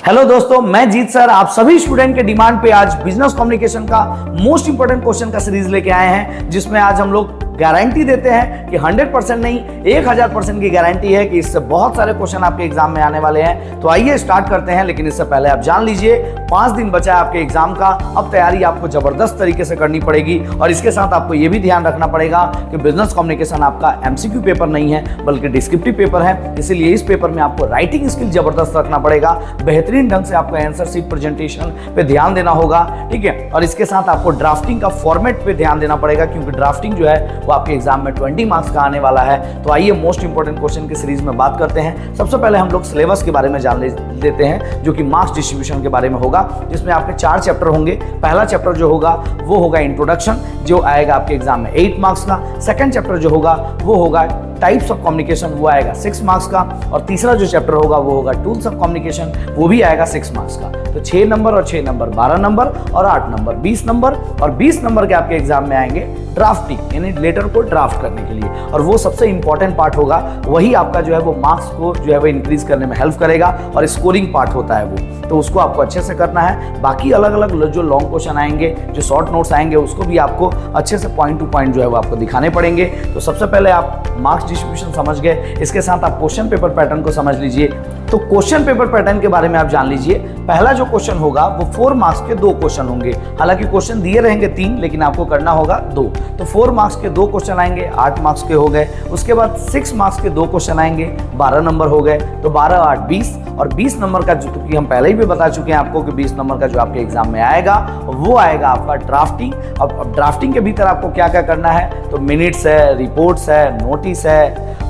Hello दोस्तों, मैं जीत sir आप सभी स्टूडेंट के डिमांड पे आज बिजनेस कम्युनिकेशन का मोस्ट इंपोर्टेंट क्वेश्चन का सीरीज लेके आए हैं, जिसमें आज हम लोग गारंटी देते हैं कि 100% नहीं 1000% की गारंटी है कि इससे बहुत सारे क्वेश्चन आपके एग्जाम में आने वाले हैं। तो आइए स्टार्ट करते हैं, लेकिन इससे पहले आप जान लीजिए 5 दिन बचा है आपके एग्जाम का। अब तैयारी आपको जबरदस्त तरीके से करनी पड़ेगी और इसके साथ आपको यह भी ध्यान रखना पड़ेगा कि बिजनेस कम्युनिकेशन आपका एमसीक्यू पेपर नहीं है बल्कि डिस्क्रिप्टिव पेपर है। इसीलिए इस पेपर में आपको राइटिंग स्किल जबरदस्त रखना पड़ेगा, बेहतरीन ढंग से आपको आंसर शीट प्रेजेंटेशन पे ध्यान देना होगा, ठीक है। और इसके साथ आपको ड्राफ्टिंग का फॉर्मेट पे ध्यान देना पड़ेगा, क्योंकि ड्राफ्टिंग जो है वो आपके एग्जाम में 20 मार्क्स का आने वाला है। तो आइए मोस्ट इंपोर्टेंट क्वेश्चन की सीरीज में बात करते हैं। सबसे पहले हम लोग सिलेबस के बारे में जान लेते हैं, जो कि मार्क्स डिस्ट्रीब्यूशन के बारे में होगा, जिसमें आपके 4 चैप्टर होंगे। पहला चैप्टर जो होगा वो होगा इंट्रोडक्शन, जो आएगा आपके एग्जाम में 8 मार्क्स का। सेकंड चैप्टर जो होगा वो होगा टाइप्स ऑफ कम्युनिकेशन, वो आएगा 6 मार्क्स का। और तीसरा जो चैप्टर होगा वो होगा टूल्स ऑफ कम्युनिकेशन, वो भी आएगा 6 मार्क्स का। तो 6 नंबर और 6 नंबर 12 नंबर और 8 नंबर 20 नंबर और 20 नंबर के आपके एग्जाम में आएंगे ड्राफ्टिंग, यानी लेटर को ड्राफ्ट करने के लिए। और वो सबसे इंपॉर्टेंट पार्ट होगा, वही आपका जो है वो मार्क्स को जो है वो इंक्रीज करने में हेल्प करेगा और स्कोरिंग पार्ट होता है वो, तो उसको आपको अच्छे से करना है। बाकी अलग अलग जो लॉन्ग क्वेश्चन आएंगे, जो शॉर्ट नोट्स आएंगे, उसको भी आपको अच्छे से पॉइंट टू पॉइंट जो है वो आपको दिखाने पड़ेंगे। तो सबसे पहले आप मार्क्स डिस्ट्रीब्यूशन समझ गए, इसके साथ आप क्वेश्चन पेपर पैटर्न को समझ लीजिए। तो क्वेश्चन पेपर पैटर्न के बारे में आप जान लीजिए। पहला जो क्वेश्चन होगा वो 4 मार्क्स के 2 क्वेश्चन होंगे। हालांकि क्वेश्चन दिए रहेंगे 3, लेकिन आपको करना होगा 2। तो 4 मार्क्स के 2 क्वेश्चन आएंगे, 8 मार्क्स के हो गए। उसके बाद 6 मार्क्स के 2 क्वेश्चन आएंगे, 12 नंबर हो गए। तो 12 8 20 और 20 नंबर का, जो कि हम पहले ही भी बता चुके हैं आपको कि 20 नंबर का जो आपके एग्जाम में आएगा वो आएगा आपका ड्राफ्टिंग। अब ड्राफ्टिंग के भीतर आपको क्या क्या करना है, तो मिनट्स है, रिपोर्ट्स है, नोटिस है।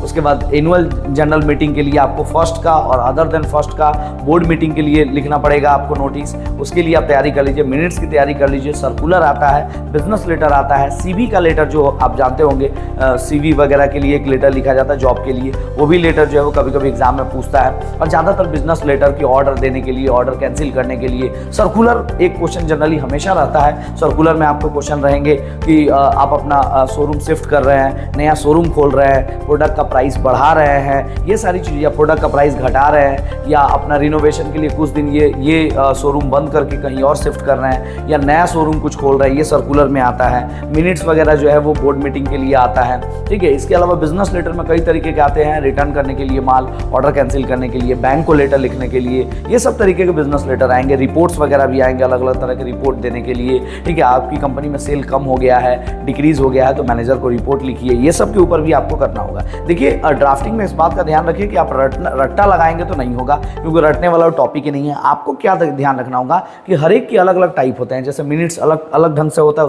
उसके बाद एनुअल जनरल मीटिंग के लिए आपको फर्स्ट का और अदर देन फर्स्ट का बोर्ड मीटिंग के लिए लिखना पड़ेगा आपको नोटिस, उसके लिए आप तैयारी कर लीजिए। मिनट्स की तैयारी कर लीजिए। सर्कुलर आता है, बिजनेस लेटर आता है, सीवी का लेटर जो आप जानते होंगे, सीवी वगैरह के लिए एक लेटर लिखा जाता है जॉब के लिए, वो भी लेटर जो है वो कभी कभी एग्जाम में पूछता है। और ज़्यादातर बिजनेस लेटर की ऑर्डर देने के लिए, ऑर्डर कैंसिल करने के लिए सर्कुलर एक क्वेश्चन जनरली हमेशा रहता है। सर्कुलर में आपको क्वेश्चन रहेंगे कि आप अपना शोरूम शिफ्ट कर रहे हैं, नया शोरूम खोल रहे हैं, प्रोडक्ट का प्राइस बढ़ा रहे हैं, ये सारी चीज़ें, या प्रोडक्ट का प्राइस घटा रहे हैं, या अपना रिनोवेशन के लिए कुछ दिन ये शोरूम बंद करके कहीं और शिफ्ट कर रहे हैं, या नया शोरूम कुछ खोल रहे हैं, ये सर्कुलर में आता है। मिनट्स वगैरह जो है वो बोर्ड मीटिंग के लिए आता है, ठीक है। इसके अलावा बिजनेस लेटर में कई तरीके के आते हैं, रिटर्न करने के लिए माल, ऑर्डर कैंसिल करने के लिए, बैंक को लेटर लिखने के लिए, ये सब तरीके के बिजनेस लेटर आएंगे। रिपोर्ट्स वगैरह भी आएंगे, अलग अलग तरह के रिपोर्ट देने के लिए, ठीक है। आपकी कंपनी में सेल कम हो गया है, डिक्रीज हो गया है, तो मैनेजर को रिपोर्ट लिखिए, ये सब के ऊपर भी आपको करना होगा। देखिए ड्राफ्टिंग में इस बात का ध्यान रखिए कि आप रट्टा लगाएंगे तो नहीं होगा, क्योंकि रटने वाला टॉपिक ही नहीं है। आपको क्या ध्यान रखना होगा कि हर एक की अलग अलग टाइप होते हैं। जैसे मिनट्स अलग अलग ढंग से होता है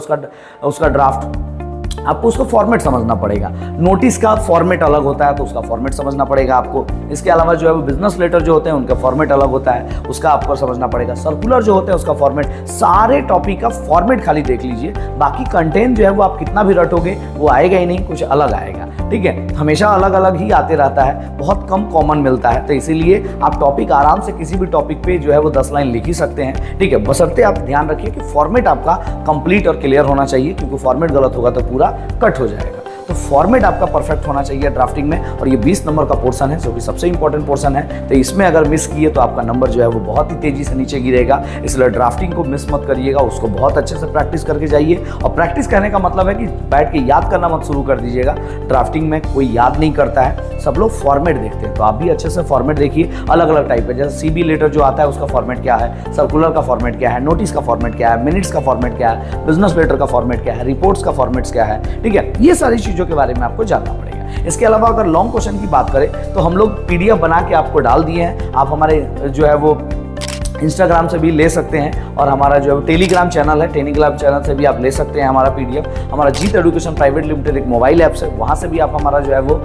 उसका ड्राफ्ट, आपको उसको फॉर्मेट समझना पड़ेगा। नोटिस का फॉर्मेट अलग होता है, तो उसका फॉर्मेट समझना पड़ेगा आपको। इसके अलावा जो है वो बिजनेस लेटर जो होते हैं उनका फॉर्मेट अलग होता है, उसका आपको समझना पड़ेगा। सर्कुलर जो होते हैं उसका फॉर्मेट, सारे टॉपिक का फॉर्मेट खाली देख लीजिए। बाकी कंटेंट जो है वो आप कितना भी रटोगे वो आएगा ही नहीं, कुछ अलग आएगा, ठीक है। हमेशा अलग अलग ही आते रहता है, बहुत कम कॉमन मिलता है। तो इसीलिए आप टॉपिक आराम से किसी भी टॉपिक पे जो है वो 10 लाइन लिख ही सकते हैं, ठीक है। बशर्ते आप ध्यान रखिए कि फॉर्मेट आपका कंप्लीट और क्लियर होना चाहिए, क्योंकि फॉर्मेट गलत होगा तो पूरा कट हो जाएगा। तो फॉर्मेट आपका परफेक्ट होना चाहिए ड्राफ्टिंग में। और ये 20 नंबर का पोर्शन है, जो कि सबसे इंपॉर्टेंट पोर्शन है। तो इसमें अगर मिस किए तो आपका नंबर जो है वो बहुत ही तेजी से नीचे गिरेगा। इसलिए ड्राफ्टिंग को मिस मत करिएगा, उसको बहुत अच्छे से प्रैक्टिस करके जाइए। और प्रैक्टिस करने का मतलब है कि बैठ के याद करना मत शुरू कर दीजिएगा। ड्राफ्टिंग में कोई याद नहीं करता है, सब लोग फॉर्मेट देखते हैं। तो आप भी अच्छे से फॉर्मेट देखिए, अलग अलग टाइप है। जैसे सीबी लेटर जो आता है उसका फॉर्मेट क्या है, सर्कुलर का फॉर्मेट क्या है, नोटिस का फॉर्मेट क्या है, मिनट्स का फॉर्मेट क्या है, बिजनेस लेटर का फॉर्मेट क्या है, रिपोर्ट्स का फॉर्मेट्स क्या है, ठीक है। ये सारी चीज़ों के बारे में आपको जानना पड़ेगा। इसके अलावा अगर लॉन्ग क्वेश्चन की बात करें तो हम लोग पीडीएफ बना के आपको डाल दिए हैं। आप हमारे जो है वो इंस्टाग्राम से भी ले सकते हैं, और हमारा जो है टेलीग्राम चैनल है, टेलीग्राम चैनल से भी आप ले सकते हैं हमारा पीडीएफ। हमारा जीत एजुकेशन प्राइवेट लिमिटेड एक मोबाइल ऐप है, वहाँ से भी आप हमारा जो है वो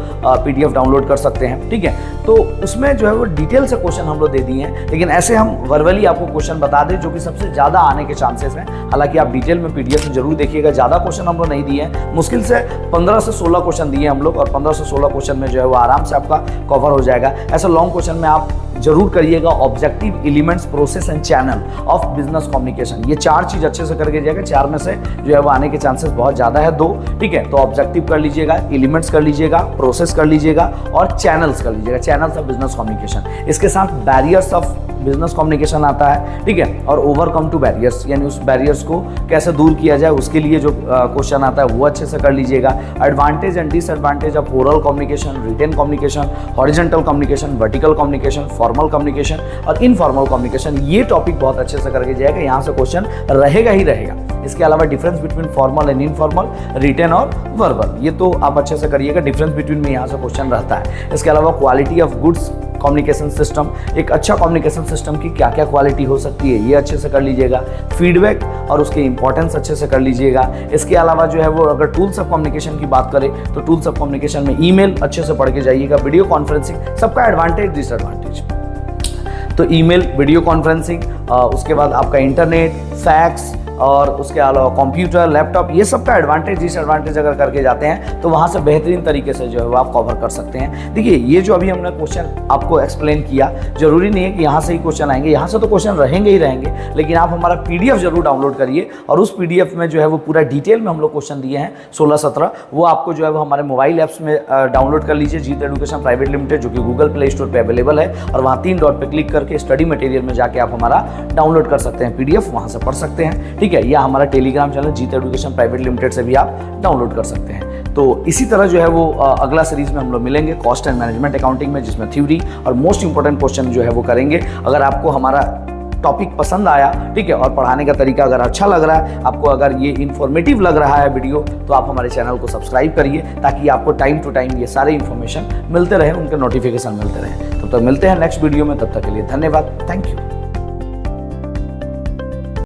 पीडीएफ डाउनलोड कर सकते हैं, ठीक है। तो उसमें जो है वो डिटेल से क्वेश्चन हम लोग दे दिए हैं, लेकिन ऐसे हम वर्बली आपको क्वेश्चन बता दें जो कि सबसे ज़्यादा आने के चांसेस हैं। हालांकि आप डिटेल में पीडीएफ में जरूर देखिएगा, ज़्यादा क्वेश्चन हम लोग नहीं दिए हैं, मुश्किल से 15 से 16 क्वेश्चन दिए हम लोग, और 15 से 16 क्वेश्चन में जो है वो आराम से आपका कवर हो जाएगा। ऐसा लॉन्ग क्वेश्चन में आप जरूर करिएगा objective, elements, process and channel of business communication. ये 4 चीज अच्छे से करके जाएगा, 4 में से जो है वो आने के चांसेस बहुत ज्यादा है 2, ठीक है। तो ऑब्जेक्टिव कर लीजिएगा, एलिमेंट्स कर लीजिएगा, प्रोसेस कर लीजिएगा और चैनल्स कर लीजिएगा, चैनल्स ऑफ बिजनेस कम्युनिकेशन। इसके साथ बैरियर्स ऑफ बिजनेस कम्युनिकेशन आता है, ठीक है, और ओवरकम टू बैरियर्स, यानी उस बैरियर्स को कैसे दूर किया जाए उसके लिए जो क्वेश्चन आता है वो अच्छे से कर लीजिएगा। Advantage and disadvantage of oral communication, written communication, horizontal communication, vertical communication, formal communication और इनफॉर्मल कम्युनिकेशन, ये टॉपिक बहुत अच्छे से करके जाएगा, यहाँ से क्वेश्चन रहेगा ही रहेगा। इसके अलावा difference between formal and informal, written और वर्बल, ये तो आप अच्छे से करिएगा, डिफरेंस बिटवीन में यहाँ से क्वेश्चन रहता है। इसके अलावा quality of goods communication system, एक अच्छा कम्युनिकेशन सिस्टम की क्या क्या क्वालिटी हो सकती है ये अच्छे से कर लीजिएगा। फीडबैक और उसके इंपॉर्टेंस अच्छे से कर लीजिएगा। इसके अलावा जो है वो अगर टूल्स ऑफ कम्युनिकेशन की बात करें तो टूल्स ऑफ कम्युनिकेशन में ईमेल अच्छे से पढ़ के जाइएगा, वीडियो कॉन्फ्रेंसिंग, सबका एडवांटेज डिसएडवांटेज। तो ईमेल, वीडियो कॉन्फ्रेंसिंग, उसके बाद आपका इंटरनेट, फैक्स और उसके अलावा कंप्यूटर, लैपटॉप, ये सब का एडवांटेज डिसएडवांटेज अगर करके जाते हैं तो वहाँ से बेहतरीन तरीके से जो है वो आप कवर कर सकते हैं। देखिए ये जो अभी हमने क्वेश्चन आपको एक्सप्लेन किया, जरूरी नहीं है कि यहाँ से ही क्वेश्चन आएंगे, यहाँ से तो क्वेश्चन रहेंगे ही रहेंगे, लेकिन आप हमारा PDF जरूर डाउनलोड करिए और उस PDF में जो है वो पूरा डिटेल में हम लोग क्वेश्चन दिए हैं 16-17, वो आपको जो है वो हमारे मोबाइल ऐप्स में डाउनलोड कर लीजिए, जीत एजुकेशन प्राइवेट लिमिटेड, जो कि गूगल प्ले स्टोर पर अवेलेबल है, और वहाँ 3 डॉट पर क्लिक करके स्टडी मटेरियल में जाके आप हमारा डाउनलोड कर सकते हैं PDF, वहाँ से पढ़ सकते हैं, ठीक है। या हमारा टेलीग्राम चैनल जीत एजुकेशन प्राइवेट लिमिटेड से भी आप डाउनलोड कर सकते हैं। तो इसी तरह जो है वो अगला सीरीज में हम लोग मिलेंगे कॉस्ट एंड मैनेजमेंट अकाउंटिंग में, जिसमें थ्योरी और मोस्ट इंपॉर्टेंट क्वेश्चन जो है वो करेंगे। अगर आपको हमारा टॉपिक पसंद आया, ठीक है, और पढ़ाने का तरीका अगर अच्छा लग रहा है आपको, अगर ये इन्फॉर्मेटिव लग रहा है वीडियो, तो आप हमारे चैनल को सब्सक्राइब करिए ताकि आपको टाइम टू टाइम ये सारे इन्फॉर्मेशन मिलते रहे, उनके नोटिफिकेशन मिलते रहे। तब तक मिलते हैं नेक्स्ट वीडियो में, तब तक के लिए धन्यवाद, थैंक यू।